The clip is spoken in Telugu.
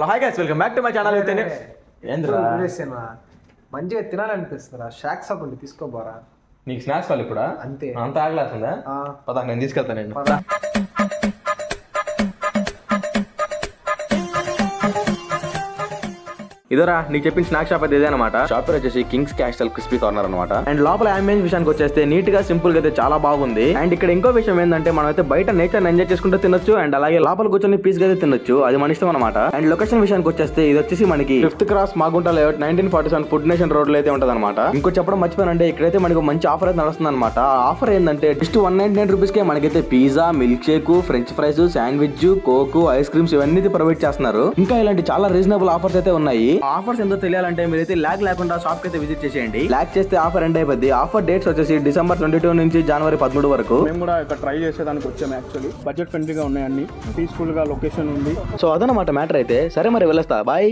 Hi guys, welcome back to my channel. అయితే మంచిగా తినాలనిపిస్తుందా? షాక్స్ అప్పుడు తీసుకోబోరా. నీకు స్నాక్స్ వాళ్ళు ఇప్పుడు అంతే అంత ఆగలేస్తుందా? పదా నేను తీసుకెళ్తాను. ఇదరా నీకు చెప్పిన స్నాక్ షాప్ అయితే ఇదే అనమాట. షాప్ పేరు వచ్చేసి కింగ్స్ క్యాస్టల్ క్రిస్పీ కార్నర్ అనమాట. అండ్ లోపల అంబియన్స్ విషయానికి వచ్చేస్తే నీట్ గా సింపుల్ గా అయితే చాలా బాగుంది. అండ్ ఇక్కడ ఇంకో విషయం ఏంటంటే మనం అయితే బయట నేచర్ ఎంజాయ్ చేసుకుంటూ తినొచ్చు, అండ్ అలాగే లోపల కూర్చొని పీస్ గా అయితే తినొచ్చు, అది మన ఇష్టం అనమాట. అండ్ లొకేషన్ విషయానికి వచ్చేస్తే ఇది వచ్చేసి మనకి 5th cross Magunta layout 1947 food nation road లో అయితే ఉంటది అనమాట. ఇంకో చెప్పడం మర్చిపోయానంటే ఇక్కడైతే మనకు మంచి ఆఫర్ అయితే నడుస్తుంది అనమాట. ఆ ఆఫర్ ఏంటంటే జస్ట్ 199 రూపీస్ కే మనకైతే pizza, milk shake, French fries, sandwich, coke, ice creams ఇవన్నీ ప్రొవైడ్ చేస్తున్నారు. ఇంకా ఇలాంటి చాలా రీజనబుల్ ఆఫర్స్ అయితే ఉన్నాయి. ఆఫర్స్ ఎంతో తెలియాలంటే మీరైతే ల్యాగ్ లేకుండా షాప్ కి అయితే విజిట్ చేసేయండి. ల్యాగ్ చేస్తే ఆఫర్ ఎండ్ అయిపోద్ది. ఆఫర్ డేట్స్ వచ్చేసి December 22 నుంచి January 13 వరకు. మేము కూడా ఇక్కడ ట్రై చేసేదానికి వచ్చాము. యాక్చువల్లీ బడ్జెట్ ఫ్రెండ్లీగా ఉన్నాయి, అన్ని పీస్ఫుల్ గా లొకేషన్ ఉంది. సో అదనమాట మ్యాటర్ అయితే. సరే మరి వెళ్ళొస్తా, బాయ్.